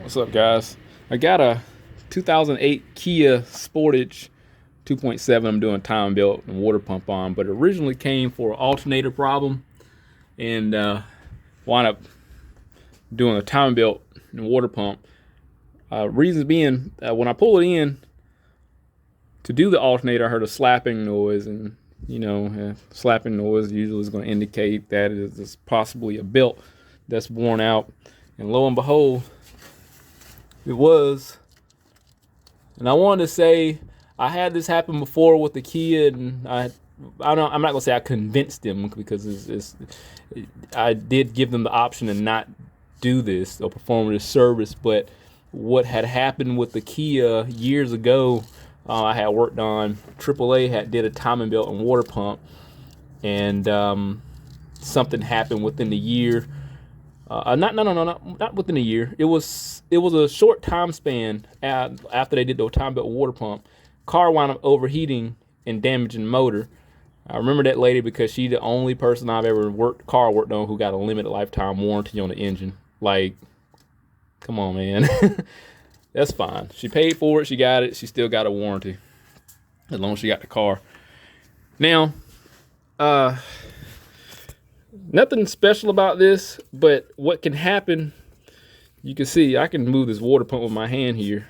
What's up, guys? I got a 2008 Kia Sportage 2.7. I'm doing time belt and water pump on, but it originally came for an alternator problem, and wound up doing a time belt and water pump. Reasons being, when I pull it in to do the alternator, I heard a slapping noise, and slapping noise usually is going to indicate that it is possibly a belt that's worn out. And lo and behold, it was. And I wanted to say I had this happen before with the Kia, and I'm not gonna say I convinced them, because I did give them the option to not do this or perform this service. But what had happened with the Kia years ago, I had worked on AAA, did a timing belt and water pump, and something happened within the year. Not within a year. It was a short time span after they did the time belt water pump. Car wound up overheating and damaging the motor. I remember that lady because she's the only person I've ever worked on who got a limited lifetime warranty on the engine. Like, come on, man. That's fine. She paid for it. She got it. She still got a warranty as long as she got the car. Now, nothing special about this, but what can happen, you can see I can move this water pump with my hand here,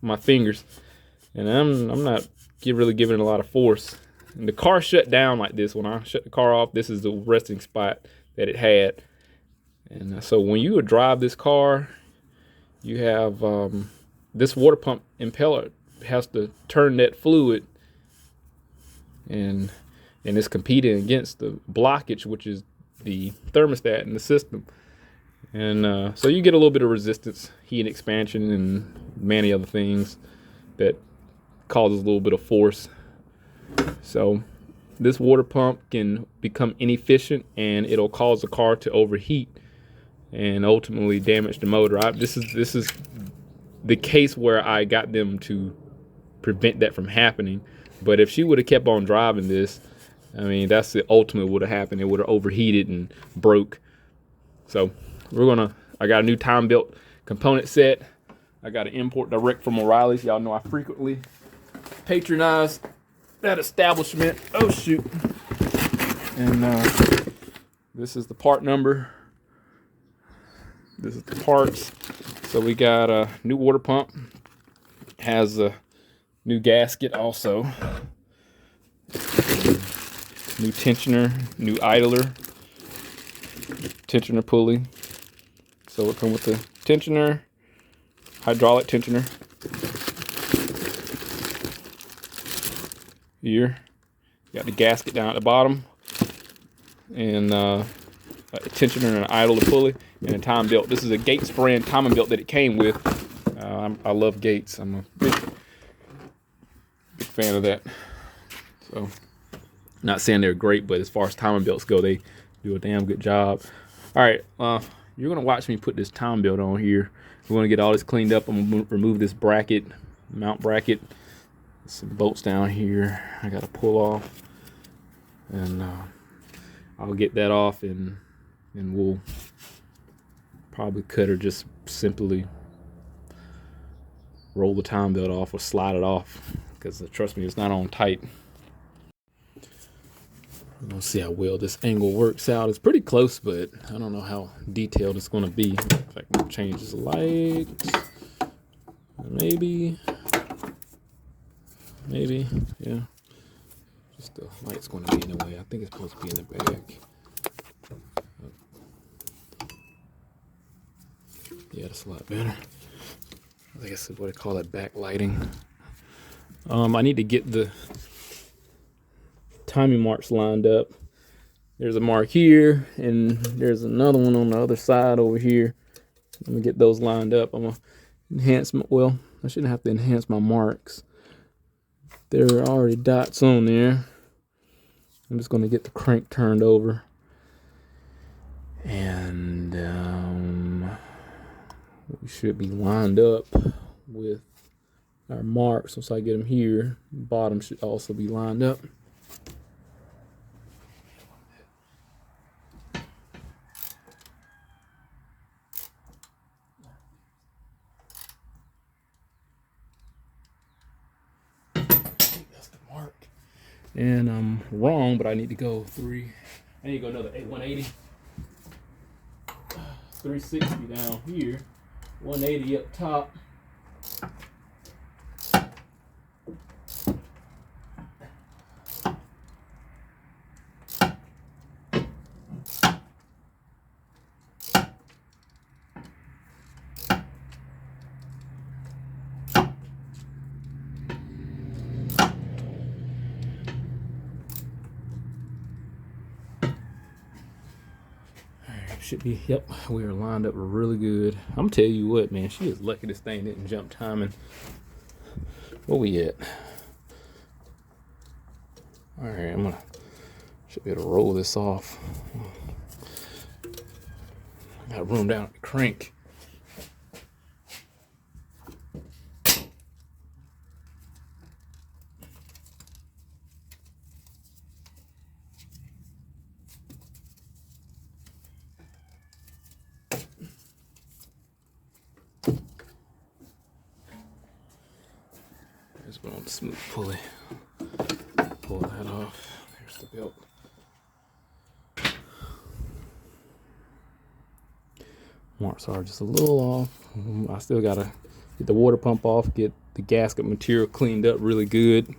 my fingers, and I'm not really giving it a lot of force. And the car shut down like this. When I shut the car off, this is the resting spot that it had. And so when you would drive this car, you have this water pump impeller has to turn that fluid, and it's competing against the blockage, which is the thermostat in the system. And so you get a little bit of resistance, heat expansion, and many other things that causes a little bit of force. So this water pump can become inefficient, and it'll cause the car to overheat and ultimately damage the motor. This is the case where I got them to prevent that from happening. But if she would have kept on driving this, I mean, that's the ultimate would have happened. It would have overheated and broke. So I got a new time belt component set. I got an import direct from O'Reilly's. Y'all know I frequently patronize that establishment. Oh shoot. And this is the part number. This is the parts. So we got a new water pump. Has a new gasket also. New tensioner, new idler, tensioner pulley. So it comes with the tensioner, hydraulic tensioner. Here, got the gasket down at the bottom, and a tensioner and an idler pulley, and a time belt. This is a Gates brand timing belt that it came with. I love Gates. I'm a big fan of that. So, not saying they're great, but as far as timing belts go, they do a damn good job. All right, you're gonna watch me put this time belt on here. We're gonna get all this cleaned up. I'm gonna remove this bracket, mount bracket. Some bolts down here I gotta pull off, and I'll get that off, and we'll probably cut or just simply roll the time belt off or slide it off, because trust me, it's not on tight. We'll see how well this angle works out. It's pretty close, but I don't know how detailed it's going to be. In fact, I'm going to change this light. Maybe, yeah. Just the light's going to be in the way. I think it's supposed to be in the back. Yeah, that's a lot better. I think that's what I call it, backlighting. I need to get the timing marks lined up. There's a mark here, and there's another one on the other side over here. Let me get those lined up. I'm gonna enhance I shouldn't have to enhance my marks. There are already dots on there. I'm just gonna get the crank turned over, and we should be lined up with our marks. Once I get them here, the bottom should also be lined up. And I'm wrong, but I need to go I need to go another 180. 360 down here, 180 up top. Should be, yep, we are lined up really good. I'm tell you what, man, she is lucky this thing didn't jump timing. Where we at? All right, should be able to roll this off. I got room down at the crank. Just put on the smooth pulley. Pull that off. There's the belt. Marks are just a little off. I still gotta get the water pump off, get the gasket material cleaned up really good.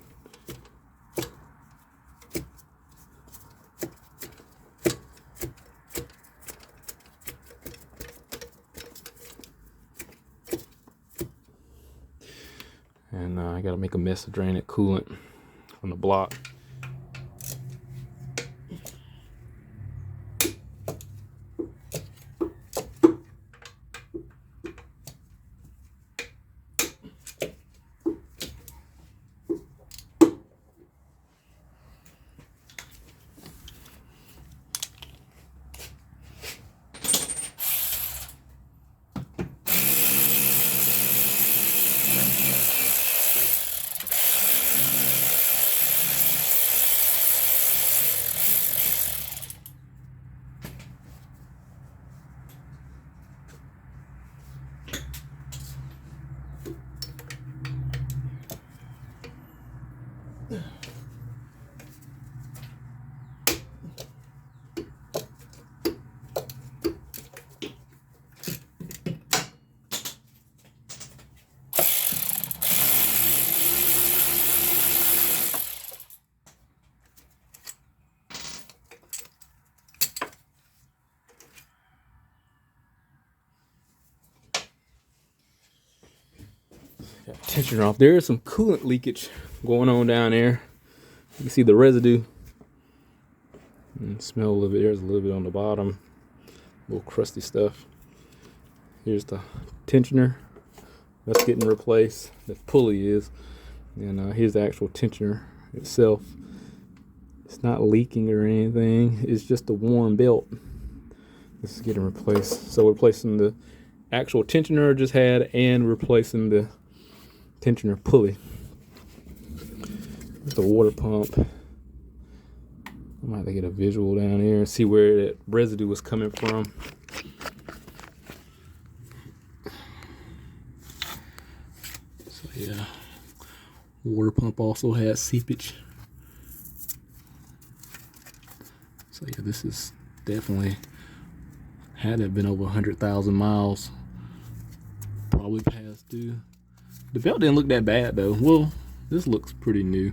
And I gotta make a mess to drain that coolant from the block. Tensioner off. There is some coolant leakage going on down there. You can see the residue and smell a little bit. There's a little bit on the bottom, a little crusty stuff. Here's the tensioner that's getting replaced. The pulley is, and here's the actual tensioner itself. It's not leaking or anything. It's just a worn belt. This is getting replaced. So we're replacing the actual tensioner I just had and replacing the tensioner pulley. There's the water pump. I might have to get a visual down here and see where that residue was coming from. So yeah, water pump also has seepage. So yeah, this is definitely had to have been over 100,000 miles. Probably past due. The belt didn't look that bad though. Well, this looks pretty new.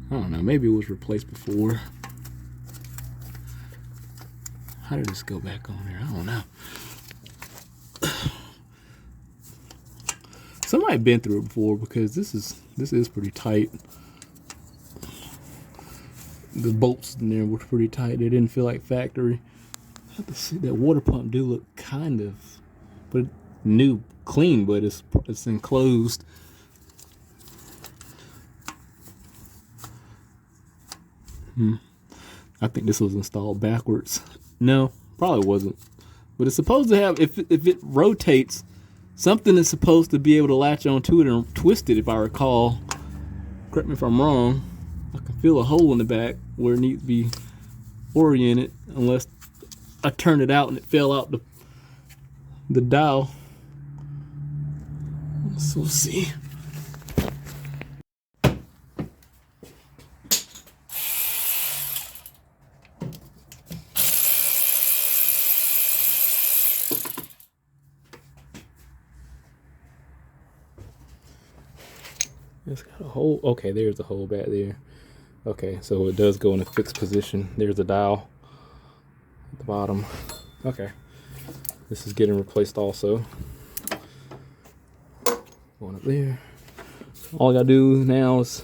I don't know, maybe it was replaced before. How did this go back on there? I don't know. Somebody been through it before because this is pretty tight. The bolts in there were pretty tight. They didn't feel like factory. I have to see that water pump do look kind of, but new, clean, but it's enclosed. I think this was installed backwards. No, probably wasn't. But it's supposed to have, if it rotates, something is supposed to be able to latch onto it and twist it, if I recall. Correct me if I'm wrong. I can feel a hole in the back where it needs to be oriented, unless I turned it out and it fell out the dial. So we'll see. It's got a hole. Okay, there's a hole back there. Okay, so it does go in a fixed position. There's a dial at the bottom. Okay, this is getting replaced also. Going up there. All I gotta do now is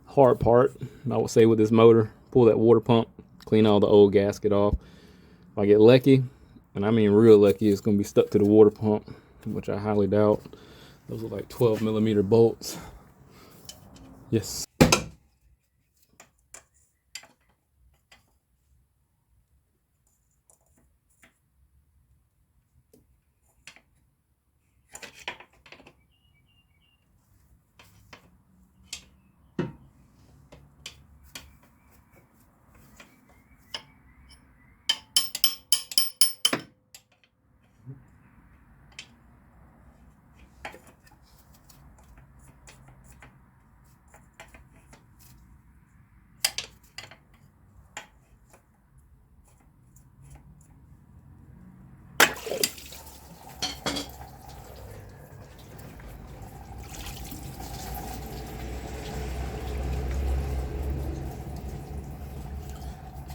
hard part, I would say, with this motor. Pull that water pump, clean all the old gasket off. If I get lucky, and I mean real lucky, it's gonna be stuck to the water pump, which I highly doubt. Those are like 12mm bolts. Yes.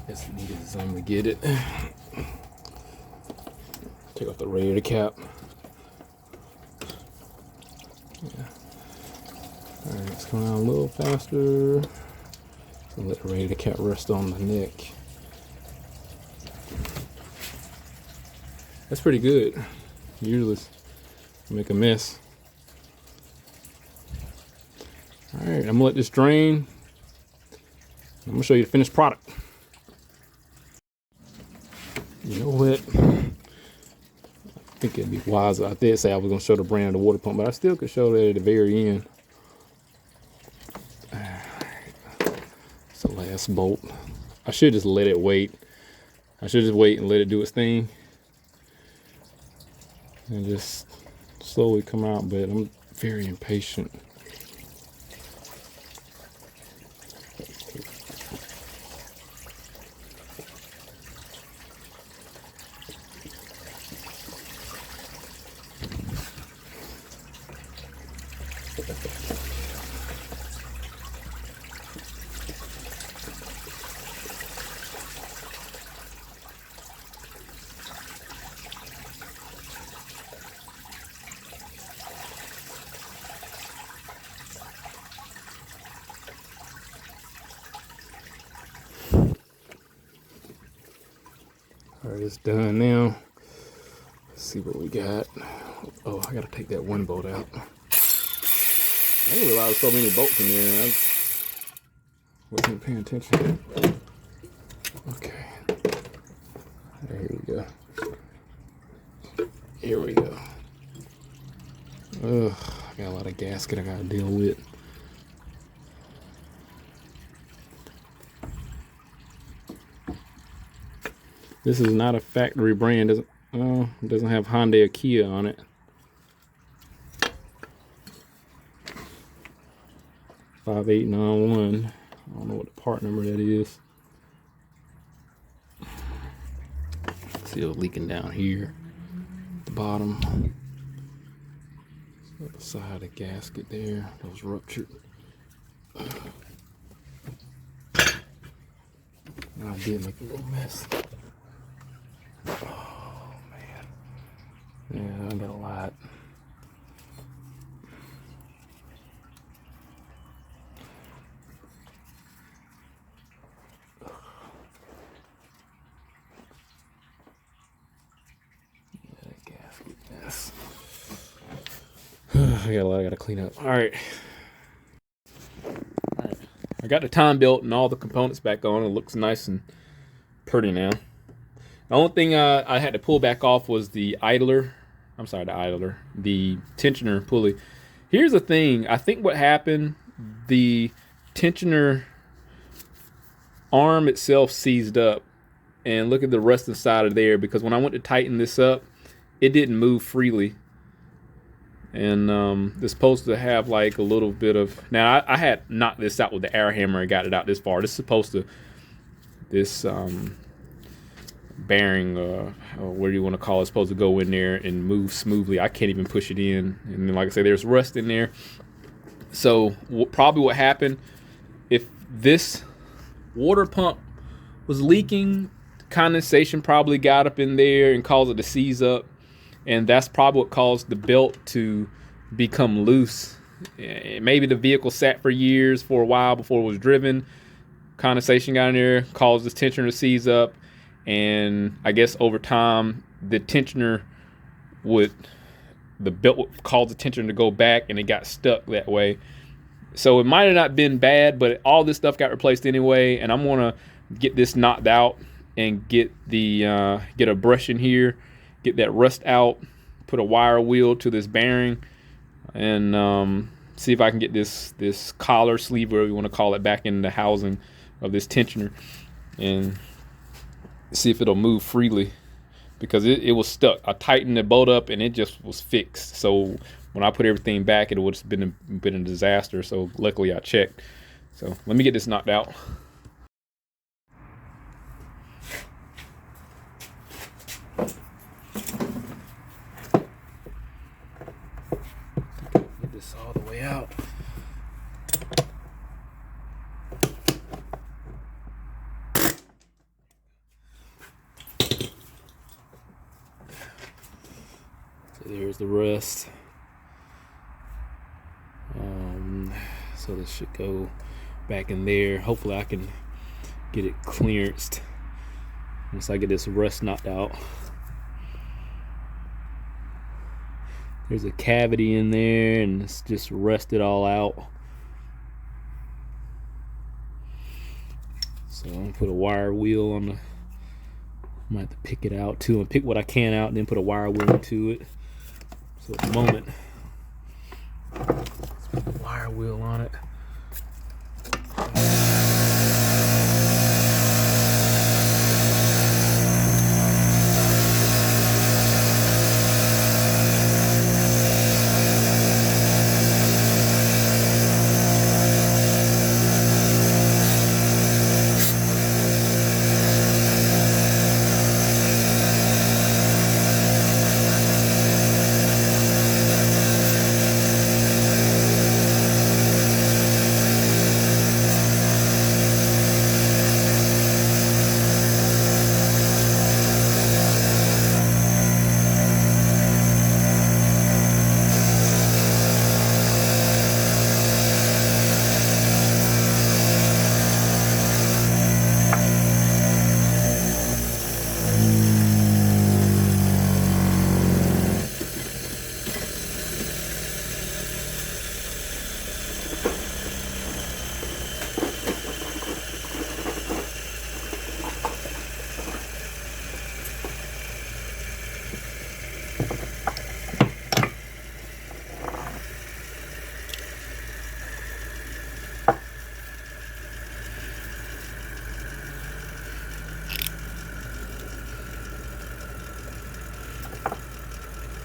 Guess we needed some to get it. Take off the radiator cap. Yeah. Alright, it's going on a little faster. So let the radiator cap rest on the neck. That's pretty good. Usually make a mess. Alright, I'm gonna let this drain. I'm gonna show you the finished product. You know what? I think it'd be wiser. I did say I was gonna show the brand of the water pump, but I still could show that at the very end. It's the last bolt. I should just let it wait. I should just wait and let it do its thing. And just slowly come out, but I'm very impatient. All right, it's done now. Let's see what we got. Oh, I gotta take that one bolt out. I didn't realize so many bolts in there. I wasn't paying attention. Okay. Here we go. Here we go. Ugh, I got a lot of gasket I gotta deal with. This is not a factory brand. It doesn't have Hyundai or Kia on it. 5891. I don't know what the part number that is. See it leaking down here at the bottom. The other side of the gasket there, that was ruptured. And I did make a little mess. Oh man. Yeah, I got a lot. Yes. I got a lot I gotta clean up. All right. I got the time belt and all the components back on. It looks nice and pretty now. The only thing I had to pull back off was the idler. I'm sorry, the tensioner pulley. Here's the thing. I think what happened, the tensioner arm itself seized up. And look at the rest inside of there, because when I went to tighten this up, it didn't move freely. And it's supposed to have like a little bit of, now I had knocked this out with the air hammer and got it out this far. This is supposed to, this bearing, or what do you want to call it, supposed to go in there and move smoothly. I can't even push it in. And then, like I say, there's rust in there. So probably what happened, if this water pump was leaking, condensation probably got up in there and caused it to seize up, and that's probably what caused the belt to become loose. Maybe the vehicle sat for years, for a while before it was driven. Condensation got in there, caused this tensioner to seize up, and I guess over time the tensioner the belt would cause the tensioner to go back, and it got stuck that way. So it might have not been bad, but all this stuff got replaced anyway, and I'm gonna get this knocked out and get a brush in here, get that rust out, put a wire wheel to this bearing, and see if I can get this collar, sleeve, whatever you want to call it, back in the housing of this tensioner, and see if it'll move freely, because it was stuck. I tightened the bolt up and it just was fixed. So when I put everything back, it would have been a disaster. So luckily I checked. So let me get this knocked out. Get this all the way out. So there's the rust. So this should go back in there. Hopefully I can get it clearanced once I get this rust knocked out. There's a cavity in there and it's just rusted all out. So I'm gonna put a wire wheel on the, I might have to pick it out too, and pick what I can out and then put a wire wheel into it. So at the moment, let's put a wire wheel on it.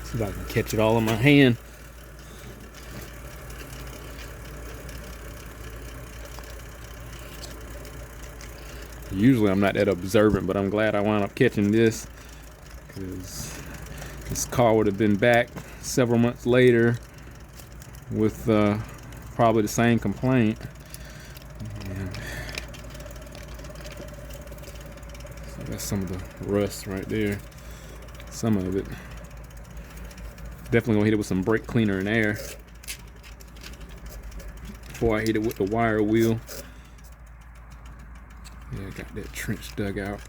See if I can catch it all in my hand. Usually I'm not that observant, but I'm glad I wound up catching this, because this car would have been back several months later with probably the same complaint. And so that's some of the rust right there. Some of it. Definitely gonna hit it with some brake cleaner and air before I hit it with the wire wheel. Yeah, I got that trench dug out.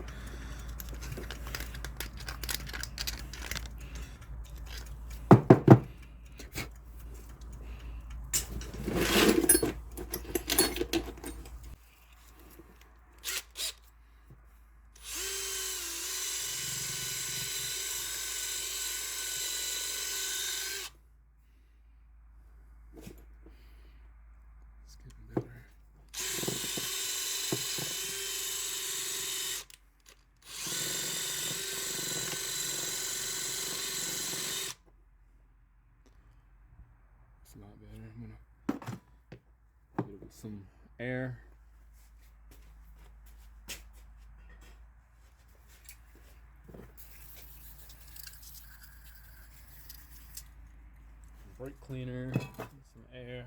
A lot better. I'm gonna hit it with some air. Brake cleaner, some air.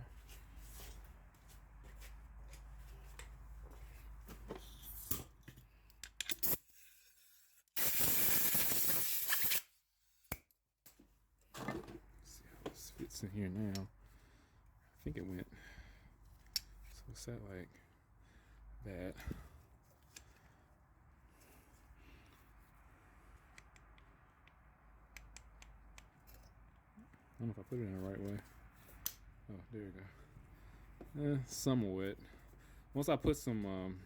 fits in here now. I think it went. So it's set like that. I don't know if I put it in the right way. Oh, there you go. Somewhat. Once I put some,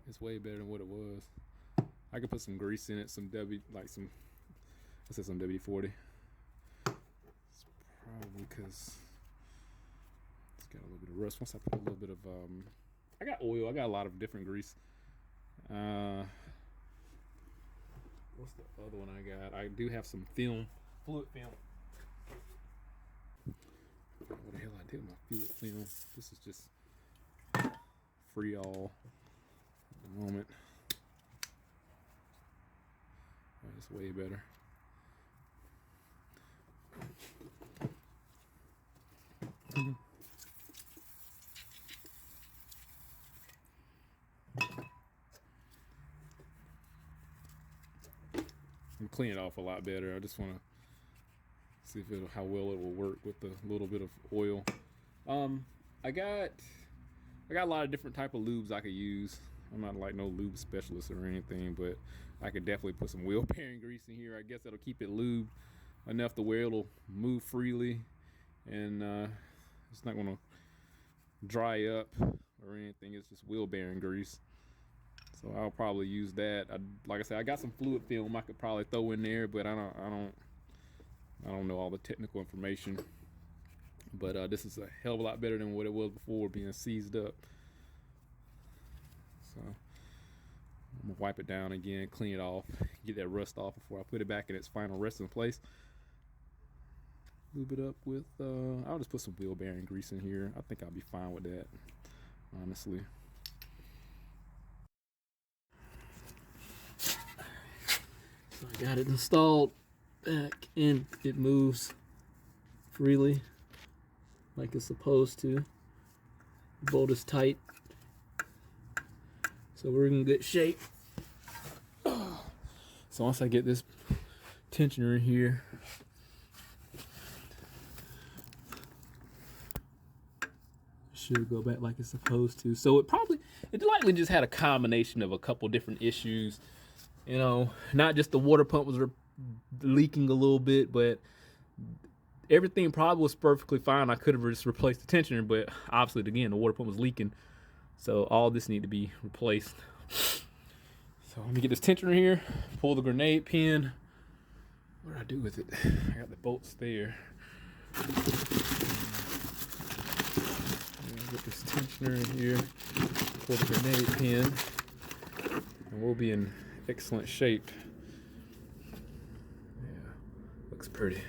it's way better than what it was. I could put some grease in it, some I said some WD-40. It's probably because it's got a little bit of rust. Once I put a little bit of, I got oil. I got a lot of different grease. What's the other one I got? I do have some film. Fluid film. What the hell I did with my fluid film? This is just free all at the moment. It's way better. I'm cleaning it off a lot better. I just want to see if how well it will work with a little bit of oil. I got a lot of different type of lubes I could use. I'm not like no lube specialist or anything, but I could definitely put some wheel bearing grease in here. I guess that'll keep it lubed enough to where it'll move freely, and it's not gonna dry up or anything. It's just wheel bearing grease. So I'll probably use that. Like I said, I got some fluid film I could probably throw in there, but I don't know all the technical information. But this is a hell of a lot better than what it was before, being seized up. So I'm gonna wipe it down again, clean it off, get that rust off before I put it back in its final resting place. Lube it up with, I'll just put some wheel bearing grease in here. I think I'll be fine with that, honestly. So I got it installed back and it moves freely like it's supposed to. The bolt is tight, so we're in good shape. So once I get this tensioner in here, it should go back like it's supposed to. So it likely just had a combination of a couple different issues. You know, not just the water pump was leaking a little bit, but everything probably was perfectly fine. I could have just replaced the tensioner, but obviously, again, the water pump was leaking. So all this needed to be replaced. So let me get this tensioner here, pull the grenade pin. What did I do with it? I got the bolts there. Get this tensioner in here, pull the grenade pin, and we'll be in excellent shape. Yeah, looks pretty.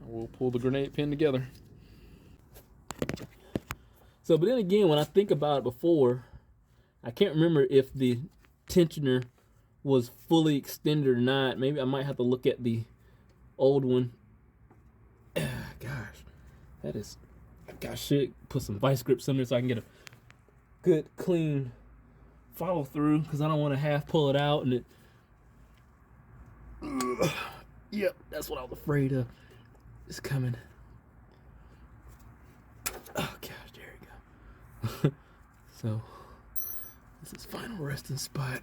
We'll pull the grenade pin together. So, but then again, when I think about it before, I can't remember if the tensioner was fully extended or not. Maybe I might have to look at the old one. Gosh, I should put some vice grips in there so I can get a good, clean follow through, because I don't want to half pull it out and it. Yep, that's what I was afraid of. It's coming. Oh gosh, there we go. So this is final resting spot.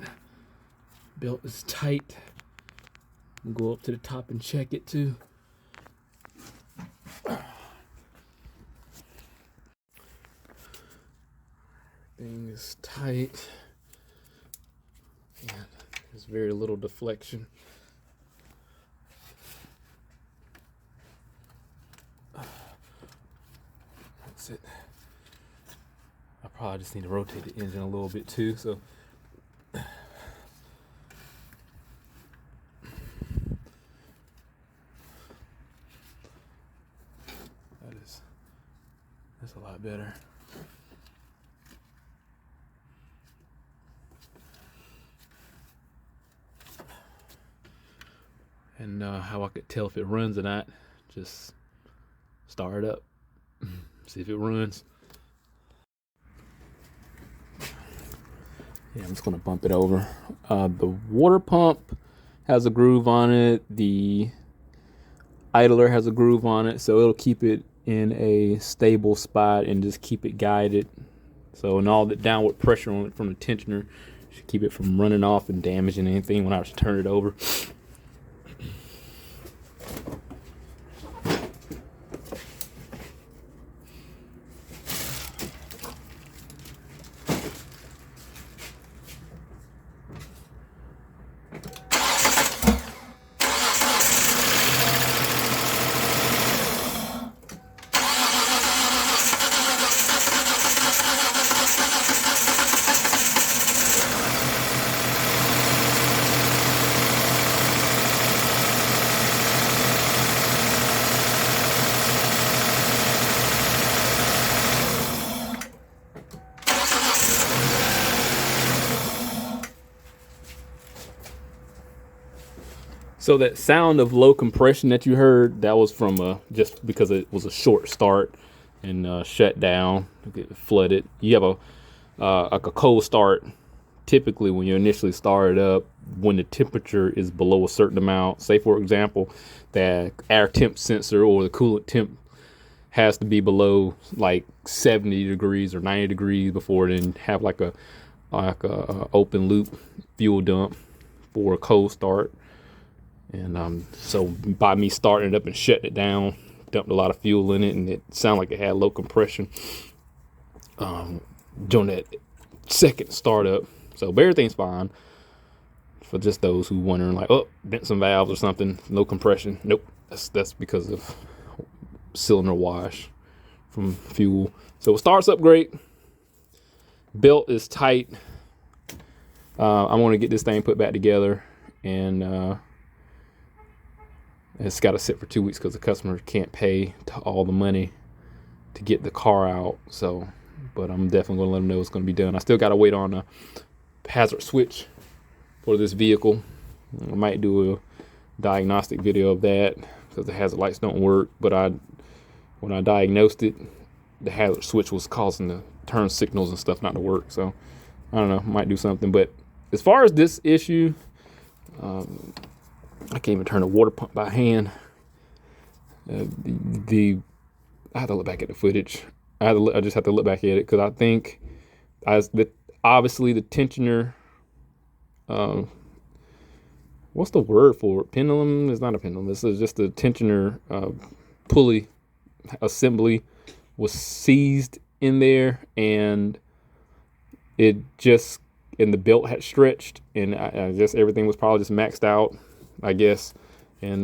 Belt is tight. We'll go up to the top and check it too. Everything is tight. And there's very little deflection. That's it. I probably just need to rotate the engine a little bit too, so that's a lot better. And how I could tell if it runs or not, just start it up, see if it runs. Yeah, I'm just gonna bump it over. The water pump has a groove on it. The idler has a groove on it, so it'll keep it in a stable spot and just keep it guided. So, and all the downward pressure on it from the tensioner should keep it from running off and damaging anything when I turn it over. So that sound of low compression that you heard, that was from just because it was a short start and shut down, get flooded. You have like a cold start. Typically, when you initially start it up, when the temperature is below a certain amount, say for example, that air temp sensor or the coolant temp has to be below like 70 degrees or 90 degrees before then have like a open loop fuel dump for a cold start. And so by me starting it up and shutting it down, dumped a lot of fuel in it, and it sounded like it had low compression during that second startup. So but everything's fine for just those who wondering like, oh, bent some valves or something, no compression. Nope, that's because of cylinder wash from fuel. So it starts up great. Belt is tight. I want to get this thing put back together, and it's got to sit for 2 weeks because the customer can't pay all the money to get the car out. So, but I'm definitely going to let them know it's going to be done. I still got to wait on a hazard switch for this vehicle. I might do a diagnostic video of that because the hazard lights don't work. But when I diagnosed it, the hazard switch was causing the turn signals and stuff not to work. So I don't know, might do something. But as far as this issue, I can't even turn the water pump by hand. I have to look back at the footage. I just have to look back at it because I think obviously the tensioner. What's the word for it? Pendulum? It's not a pendulum. This is just a tensioner pulley assembly was seized in there, and the belt had stretched, and I guess everything was probably just maxed out, I guess, and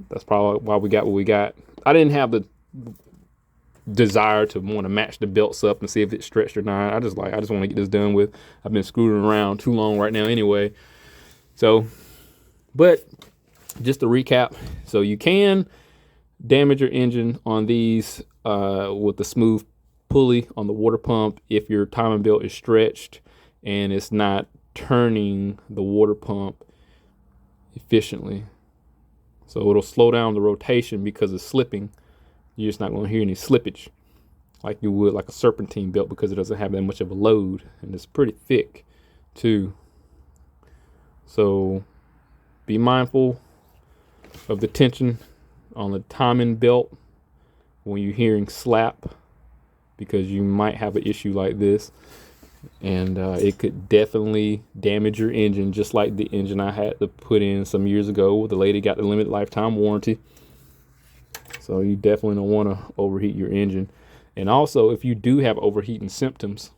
that's probably why we got what we got. I didn't have the desire to want to match the belts up and see if it stretched or not. I just want to get this done with. I've been screwing around too long right now anyway. So, but just to recap, so you can damage your engine on these with the smooth pulley on the water pump if your timing belt is stretched and it's not turning the water pump efficiently. So it'll slow down the rotation because it's slipping. You're just not going to hear any slippage like you would like a serpentine belt because it doesn't have that much of a load, and it's pretty thick too. So be mindful of the tension on the timing belt when you're hearing slap, because you might have an issue like this, and it could definitely damage your engine, just like the engine I had to put in some years ago. The lady got the limited lifetime warranty. So you definitely don't want to overheat your engine. And also, if you do have overheating symptoms,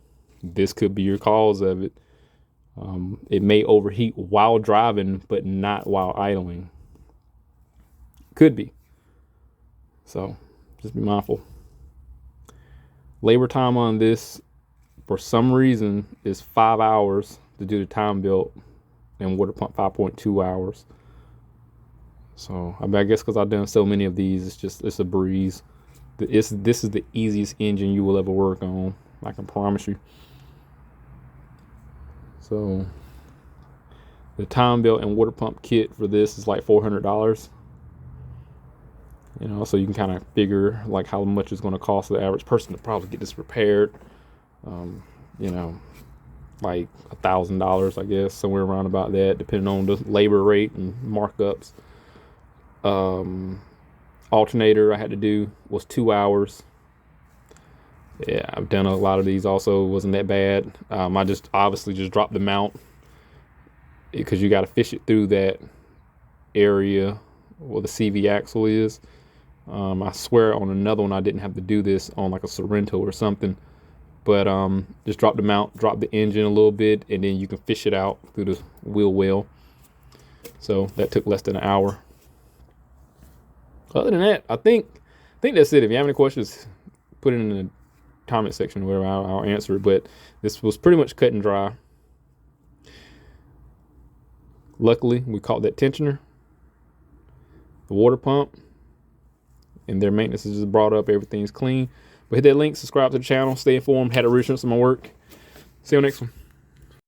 this could be your cause of it. It may overheat while driving, but not while idling. Could be. So just be mindful. Labor time on this, for some reason, is 5 hours to do the time belt, and water pump 5.2 hours. So I guess because I've done so many of these, it's a breeze. This is the easiest engine you will ever work on, I can promise you. So the time belt and water pump kit for this is like $400. You know, so you can kind of figure like how much it's going to cost the average person to probably get this repaired. You know, like $1,000, I guess, somewhere around about that, depending on the labor rate and markups. Alternator I had to do was 2 hours. Yeah, I've done a lot of these also. It wasn't that bad. I just obviously just dropped the mount because you got to fish it through that area where the CV axle is. I swear on another one I didn't have to do this on like a Sorrento or something, but just drop the mount, drop the engine a little bit, and then you can fish it out through the wheel well. So that took less than an hour. Other than that, I think that's it. If you have any questions, put it in the comment section or whatever. I'll answer it. But this was pretty much cut and dry. Luckily, we caught that tensioner, the water pump, and their maintenance is just brought up. Everything's clean. But hit that link, subscribe to the channel, stay informed, had a reassurance on my work. See you next one.